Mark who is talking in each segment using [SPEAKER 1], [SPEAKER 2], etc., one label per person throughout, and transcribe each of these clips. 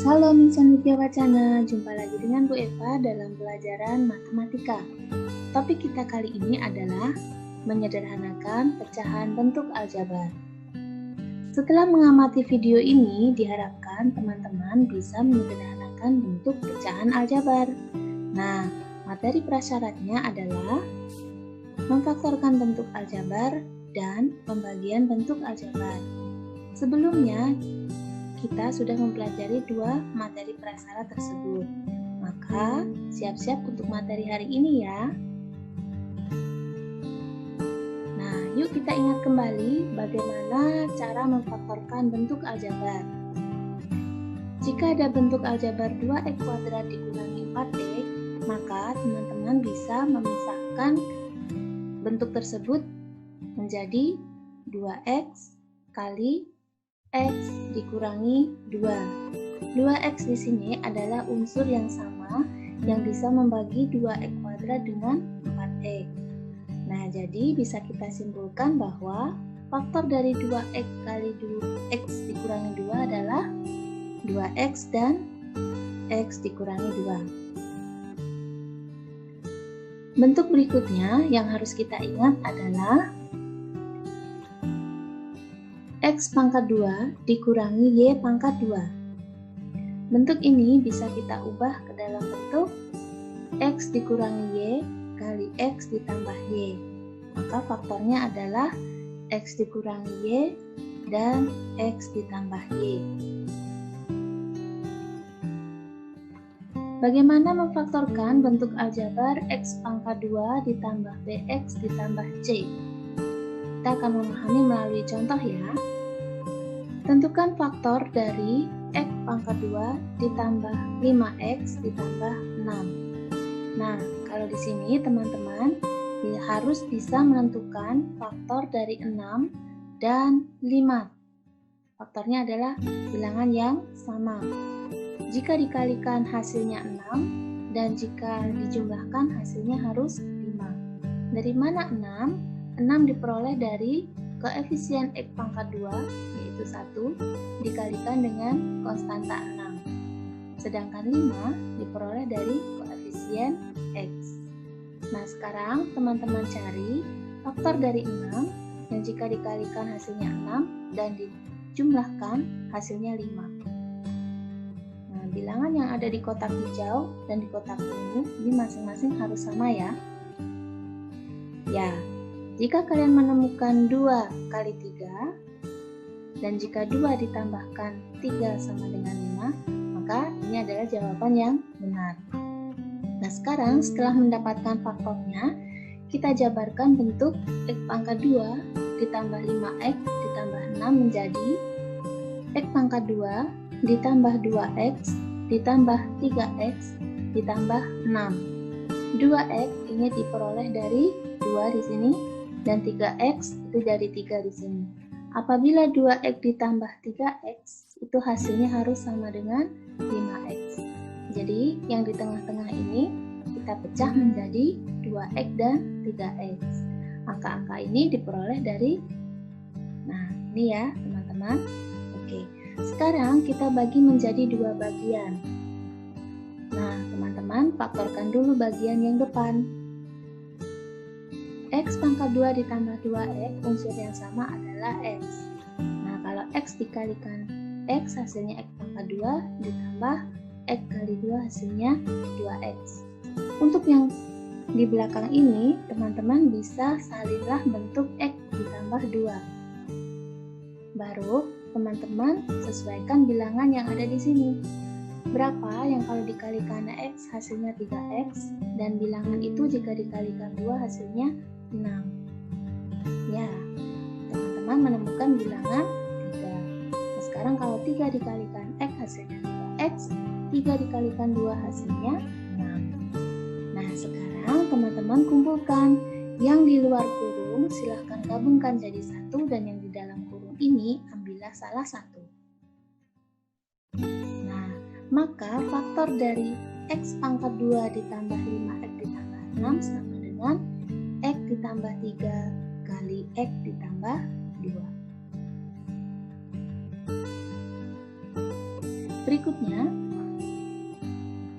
[SPEAKER 1] Halo Minsan Widya Wacana, jumpa lagi dengan Bu Eva dalam pelajaran matematika. Topik kita kali ini adalah menyederhanakan pecahan bentuk aljabar. Setelah mengamati video ini, diharapkan teman-teman bisa menyederhanakan bentuk pecahan aljabar. Nah, materi prasyaratnya adalah memfaktorkan bentuk aljabar dan pembagian bentuk aljabar. Sebelumnya, kita sudah mempelajari dua materi prasyarat tersebut. Maka, siap-siap untuk materi hari ini ya. Nah, yuk kita ingat kembali bagaimana cara memfaktorkan bentuk aljabar. Jika ada bentuk aljabar 2x kuadrat dikurangi 4x, maka teman-teman bisa memisahkan bentuk tersebut menjadi 2x kali X dikurangi 2. 2X di sini adalah unsur yang sama yang bisa membagi 2X kuadrat dengan 4X. Nah, jadi bisa kita simpulkan bahwa faktor dari 2X kali X dikurangi 2 adalah 2X dan X dikurangi 2. Bentuk berikutnya yang harus kita ingat adalah X pangkat 2 dikurangi Y pangkat 2. Bentuk ini bisa kita ubah ke dalam bentuk X dikurangi Y kali X ditambah Y. Maka faktornya adalah X dikurangi Y dan X ditambah Y. Bagaimana memfaktorkan bentuk aljabar X pangkat 2 ditambah BX ditambah C? Kita akan memahami melalui contoh ya. Tentukan faktor dari X pangkat 2 ditambah 5X ditambah 6. Nah, kalau di sini teman-teman harus bisa menentukan faktor dari 6 dan 5. Faktornya adalah bilangan yang sama. Jika dikalikan hasilnya 6 dan jika dijumlahkan hasilnya harus 5. Dari mana 6? 6 diperoleh dari koefisien X pangkat 2 yaitu 1 dikalikan dengan konstanta 6. Sedangkan 5 diperoleh dari koefisien X. Nah, sekarang teman-teman cari faktor dari 6 yang jika dikalikan hasilnya 6 dan dijumlahkan hasilnya 5. Nah, bilangan yang ada di kotak hijau dan di kotak ungu ini masing-masing harus sama ya. Ya. Jika kalian menemukan 2 kali 3, dan jika 2 ditambahkan 3 sama dengan 5, maka ini adalah jawaban yang benar. Nah, sekarang setelah mendapatkan faktornya, kita jabarkan bentuk X pangkat 2 ditambah 5X ditambah 6 menjadi X pangkat 2 ditambah 2X ditambah 3X ditambah 6. 2X ini diperoleh dari 2 di sini, dan 3X itu dari 3 di sini. Apabila 2X ditambah 3X, itu hasilnya harus sama dengan 5X. Jadi, yang di tengah-tengah ini kita pecah menjadi 2X dan 3X. Angka-angka ini diperoleh dari, nah ini ya teman-teman. Oke, sekarang kita bagi menjadi 2 bagian. Nah, teman-teman faktorkan dulu bagian yang depan. X pangkat 2 ditambah 2X, unsur yang sama adalah X. Nah, kalau X dikalikan X, hasilnya X pangkat 2 ditambah X kali 2 hasilnya 2X. Untuk yang di belakang ini, teman-teman bisa salinlah bentuk X ditambah 2. Baru, teman-teman sesuaikan bilangan yang ada di sini. Berapa yang kalau dikalikan X hasilnya 3X, dan bilangan itu jika dikalikan 2 hasilnya 6. Ya, teman-teman menemukan bilangan 3. Nah, sekarang kalau 3 dikalikan X hasilnya 3X, 3 dikalikan 2 hasilnya 6. Nah, sekarang teman-teman kumpulkan. Yang di luar kurung silahkan gabungkan jadi 1, dan yang di dalam kurung ini ambillah salah satu. Nah, maka faktor dari X pangkat 2 ditambah 5X ditambah 6 sama dengan X ditambah 3 kali X ditambah 2. Berikutnya,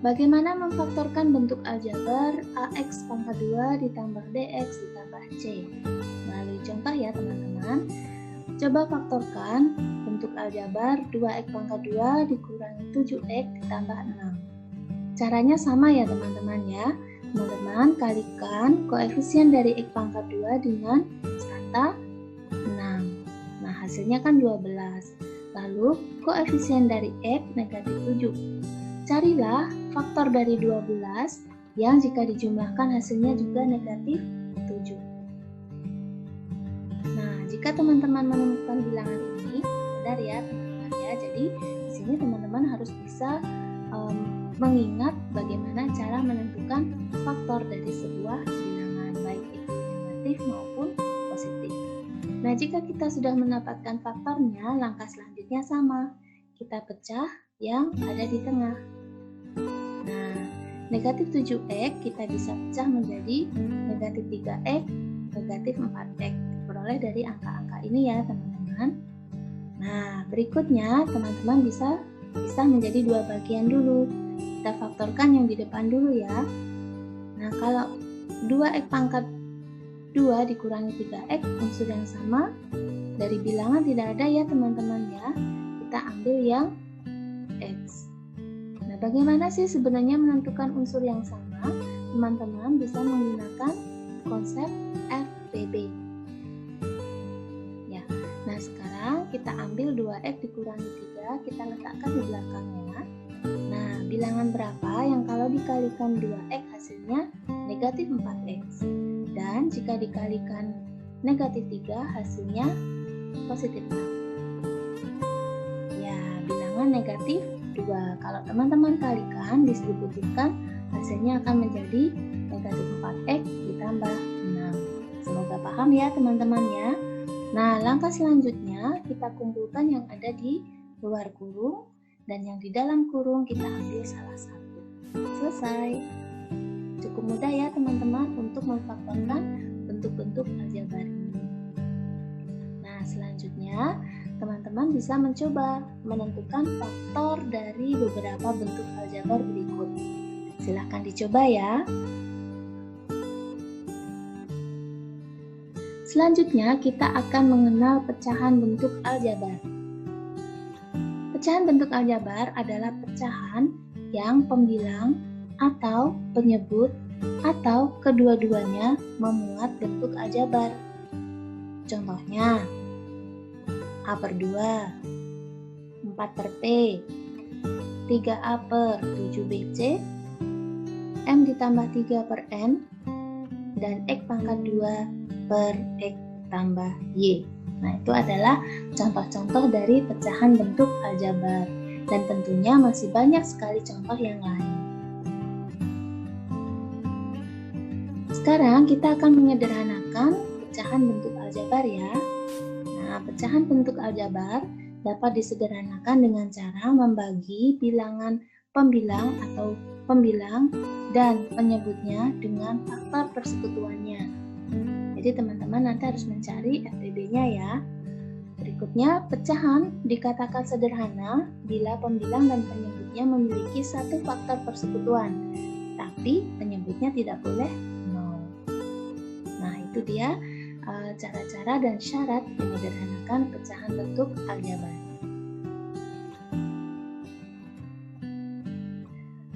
[SPEAKER 1] bagaimana memfaktorkan bentuk aljabar AX pangkat 2 ditambah BX ditambah C? Melalui contoh ya teman-teman. Coba faktorkan bentuk aljabar 2X pangkat 2 dikurangi 7X ditambah 6. Caranya sama ya teman-teman ya. Teman-teman kalikan koefisien dari X pangkat 2 dengan kata 6. Nah hasilnya kan 12. Lalu koefisien dari X negatif 7. Carilah faktor dari 12 yang jika dijumlahkan hasilnya juga negatif 7. Nah, jika teman-teman menemukan bilangan ini, benar ya teman-teman ya. Jadi di sini teman-teman harus bisa mengingat bagaimana cara menentukan faktor dari sebuah bilangan, baik itu negatif maupun positif. Nah, jika kita sudah mendapatkan faktornya, langkah selanjutnya sama. Kita pecah yang ada di tengah. Nah, negatif 7X kita bisa pecah menjadi negatif 3X, negatif 4X. Diperoleh dari angka-angka ini ya teman-teman. Nah, berikutnya teman-teman bisa menjadi dua bagian dulu. Kita faktorkan yang di depan dulu ya. Nah, kalau 2X pangkat 2 dikurangi 3X, unsur yang sama, dari bilangan tidak ada ya teman-teman ya. Kita ambil yang X. Nah, bagaimana sih sebenarnya menentukan unsur yang sama? Teman-teman bisa menggunakan konsep FPB. Ya. Nah, sekarang kita ambil 2X dikurangi 3, kita letakkan di belakangnya. Nah, bilangan berapa yang kalau dikalikan 2X hasilnya negatif 4X? Dan jika dikalikan negatif 3 hasilnya positif 6. Ya, bilangan negatif 2. Kalau teman-teman kalikan, distribusikan, hasilnya akan menjadi negatif 4X ditambah 6. Semoga paham ya teman-teman ya. Nah, langkah selanjutnya kita kumpulkan yang ada di luar kurung dan yang di dalam kurung kita ambil salah satu. Selesai. Cukup mudah ya teman-teman untuk memfaktorkan bentuk-bentuk aljabar ini. Nah, selanjutnya teman-teman bisa mencoba menentukan faktor dari beberapa bentuk aljabar berikut. Silahkan dicoba ya. Selanjutnya kita akan mengenal pecahan bentuk aljabar. Pecahan bentuk aljabar adalah pecahan yang pembilang atau penyebut atau kedua-duanya memuat bentuk aljabar. Contohnya, A per 2, 4 per P, 3A per 7BC, M ditambah 3 per N, dan X pangkat 2 per X tambah Y. Nah, itu adalah contoh-contoh dari pecahan bentuk aljabar. Dan tentunya masih banyak sekali contoh yang lain. Sekarang kita akan menyederhanakan pecahan bentuk aljabar ya. Nah, pecahan bentuk aljabar dapat disederhanakan dengan cara membagi bilangan pembilang atau pembilang dan penyebutnya dengan faktor persekutuannya. Jadi teman-teman nanti harus mencari FPB-nya ya. Berikutnya, pecahan dikatakan sederhana bila pembilang dan penyebutnya memiliki satu faktor persekutuan, tapi penyebutnya tidak boleh 0. Nah, itu dia cara-cara dan syarat menyederhanakan pecahan bentuk aljabar.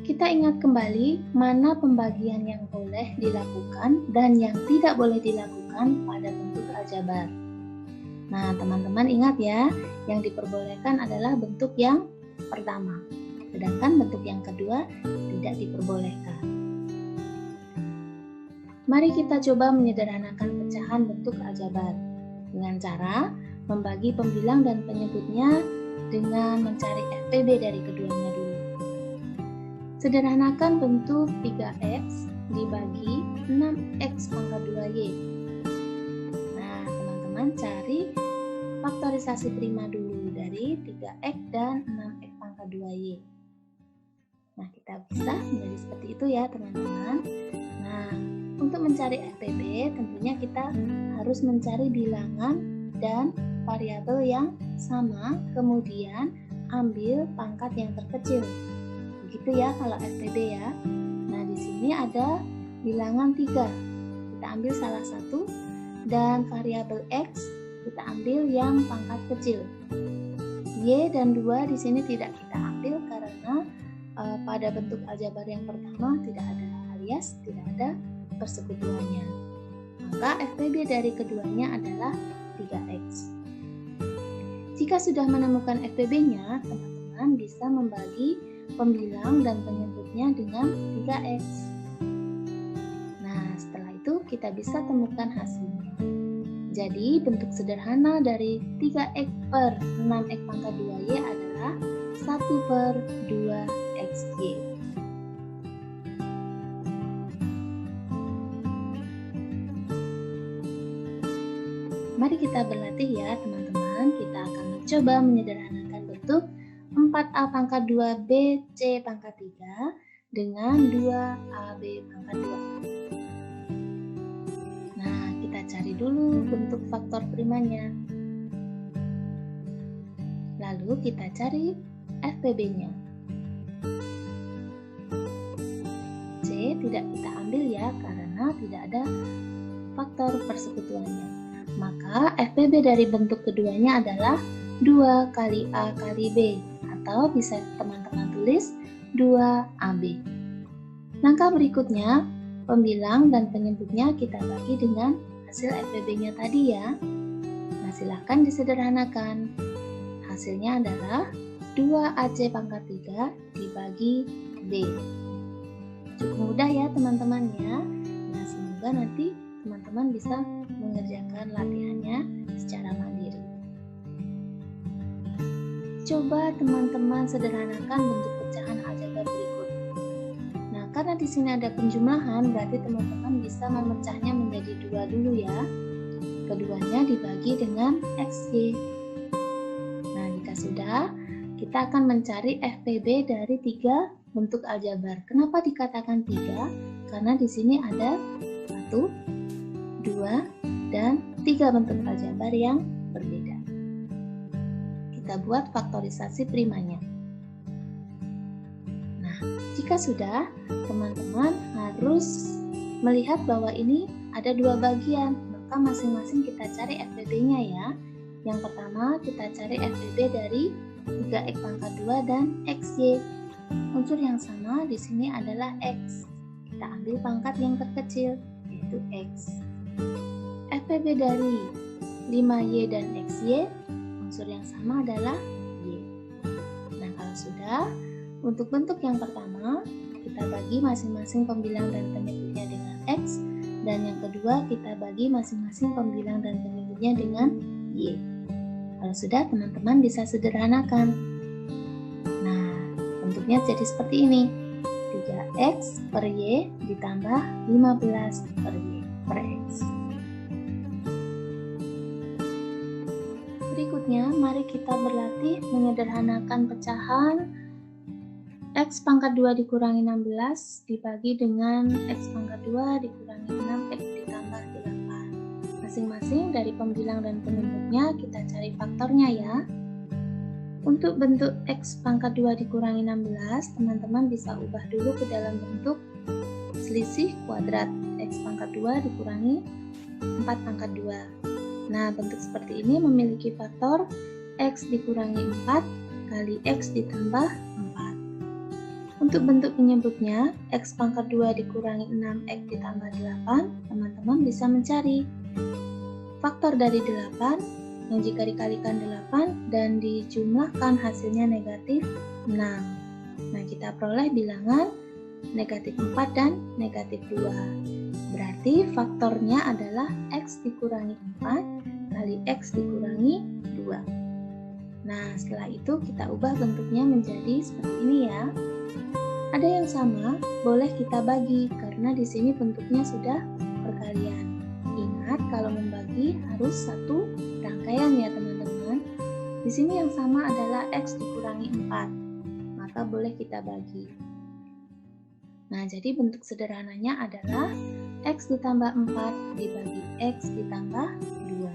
[SPEAKER 1] Kita ingat kembali mana pembagian yang boleh dilakukan dan yang tidak boleh dilakukan pada bentuk aljabar. Nah, teman-teman ingat ya, yang diperbolehkan adalah bentuk yang pertama, sedangkan bentuk yang kedua tidak diperbolehkan. Mari kita coba menyederhanakan pecahan bentuk aljabar dengan cara membagi pembilang dan penyebutnya dengan mencari FPB dari keduanya dulu. Sederhanakan bentuk 3X dibagi 6X pangkat 2Y. Nah, teman-teman cari faktorisasi prima dulu dari 3X dan 6X pangkat 2Y. Nah, kita bisa menjadi seperti itu ya teman-teman. Nah, untuk mencari FPB tentunya kita harus mencari bilangan dan variabel yang sama, kemudian ambil pangkat yang terkecil. Begitu ya kalau FPB ya. Nah, di sini ada bilangan 3. Kita ambil salah satu, dan variabel X kita ambil yang pangkat kecil. Y dan 2 di sini tidak kita ambil karena pada bentuk aljabar yang pertama tidak ada alias, tidak ada persekutuannya. Maka FPB dari keduanya adalah 3X. Jika sudah menemukan FPB-nya, teman-teman bisa membagi pembilang dan penyebutnya dengan 3X. Nah, setelah itu kita bisa temukan hasilnya. Jadi, bentuk sederhana dari 3X per 6X pangkat 2Y adalah 1/2XY. Mari kita berlatih ya teman-teman. Kita akan mencoba menyederhanakan bentuk 4A pangkat 2B C pangkat 3 dengan 2AB pangkat 2. Nah, kita cari dulu bentuk faktor primanya. Lalu kita cari FPB-nya. C tidak kita ambil ya karena tidak ada faktor persekutuannya. Maka FPB dari bentuk keduanya adalah 2 kali A kali B, atau bisa teman-teman tulis 2AB. Langkah berikutnya, pembilang dan penyebutnya kita bagi dengan hasil FPB-nya tadi ya. Nah, silahkan disederhanakan. Hasilnya adalah 2AC pangkat 3 dibagi B. Cukup mudah ya teman-teman ya. Nah, semoga nanti teman-teman bisa mengerjakan latihannya secara mandiri. Coba teman-teman sederhanakan bentuk pecahan aljabar berikut. Nah, karena di sini ada penjumlahan, berarti teman-teman bisa memecahnya menjadi 2 dulu ya. Keduanya dibagi dengan XY. Nah, jika sudah, kita akan mencari FPB dari 3 bentuk aljabar. Kenapa dikatakan 3? Karena di sini ada 1, 2, dan 3 bentuk aljabar yang berbeda. Kita buat faktorisasi primanya. Nah, jika sudah, teman-teman harus melihat bahwa ini ada 2 bagian, maka masing-masing kita cari FPB-nya ya. Yang pertama, kita cari FPB dari 3X pangkat 2 dan XY. Unsur yang sama di sini adalah X. Kita ambil pangkat yang terkecil, yaitu X. FPB dari 5Y dan XY, unsur yang sama adalah Y. Nah, kalau sudah, untuk bentuk yang pertama, kita bagi masing-masing pembilang dan penyebutnya dengan X, dan yang kedua, kita bagi masing-masing pembilang dan penyebutnya dengan Y. Kalau sudah, teman-teman bisa sederhanakan. Nah, bentuknya jadi seperti ini. 3X per Y ditambah 15 per Y per X. Berikutnya, mari kita berlatih menyederhanakan pecahan X pangkat 2 dikurangi 16 dibagi dengan X pangkat 2 dikurangi 6X ditambah 8. Masing-masing dari pembilang dan penyebutnya kita cari faktornya ya. Untuk bentuk X pangkat 2 dikurangi 16, teman-teman bisa ubah dulu ke dalam bentuk selisih kuadrat. X pangkat 2 dikurangi 4 pangkat 2. Nah, bentuk seperti ini memiliki faktor X dikurangi 4 kali X ditambah 4. Untuk bentuk penyebutnya, X pangkat 2 dikurangi 6X ditambah 8, teman-teman bisa mencari faktor dari 8 yang jika dikalikan 8 dan dijumlahkan hasilnya negatif 6. Nah, kita peroleh bilangan negatif 4 dan negatif 2. Berarti faktornya adalah X dikurangi 4 kali X dikurangi 2. Nah, setelah itu kita ubah bentuknya menjadi seperti ini ya. Ada yang sama, boleh kita bagi karena di sini bentuknya sudah perkalian. Ingat kalau membagi harus satu rangkaian ya teman-teman. Di sini yang sama adalah X dikurangi 4. Maka boleh kita bagi. Nah, jadi bentuk sederhananya adalah X ditambah 4 dibagi X ditambah 2.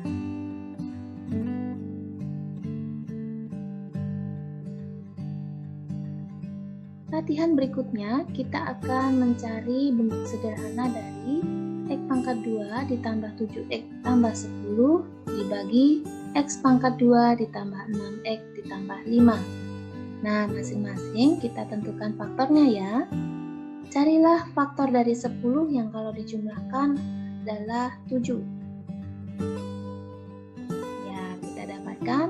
[SPEAKER 1] Latihan berikutnya, kita akan mencari bentuk sederhana dari X pangkat 2 ditambah 7X tambah 10 dibagi X pangkat 2 ditambah 6X ditambah 5. Nah, masing-masing kita tentukan faktornya ya. Carilah faktor dari 10 yang kalau dijumlahkan adalah 7. Ya, kita dapatkan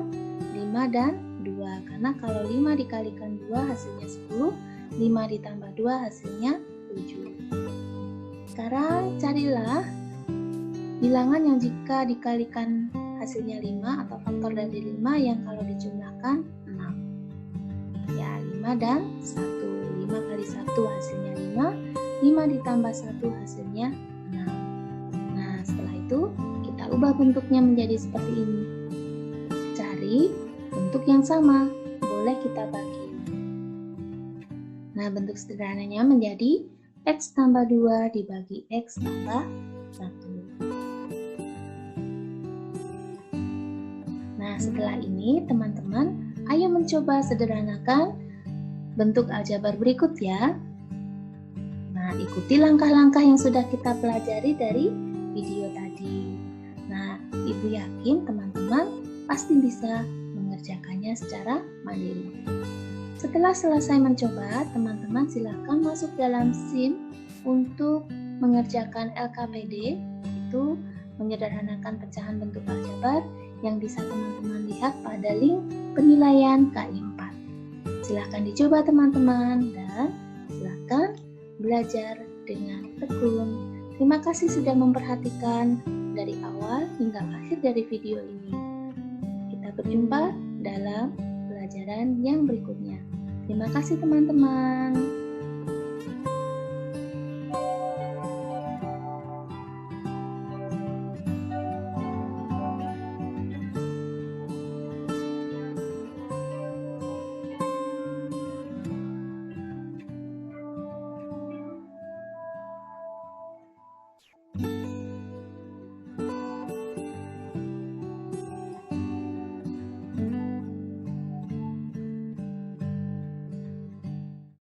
[SPEAKER 1] 5 dan 2. Karena kalau 5 dikalikan 2 hasilnya 10, 5 ditambah 2 hasilnya 7. Sekarang carilah bilangan yang jika dikalikan hasilnya 5 atau faktor dari 5 yang kalau dijumlahkan 6. Ya, 5 dan 1. 5 kali 1 hasilnya 5, 5 ditambah 1 hasilnya 6. Nah, setelah itu kita ubah bentuknya menjadi seperti ini. Cari bentuk yang sama, boleh kita bagi. Nah, bentuk sederhananya menjadi X tambah 2 dibagi X tambah 1. Nah, setelah ini teman-teman, ayo mencoba sederhanakan bentuk aljabar berikut ya. Nah, ikuti langkah-langkah yang sudah kita pelajari dari video tadi. Nah, Ibu yakin teman-teman pasti bisa mengerjakannya secara mandiri. Setelah selesai mencoba, teman-teman silakan masuk dalam SIM untuk mengerjakan LKPD, itu menyederhanakan pecahan bentuk aljabar yang bisa teman-teman lihat pada link penilaian KI 4. Silakan dicoba teman-teman dan silakan belajar dengan tekun. Terima kasih sudah memperhatikan dari awal hingga akhir dari video ini. Kita berjumpa dalam pelajaran yang berikutnya. Terima kasih teman-teman.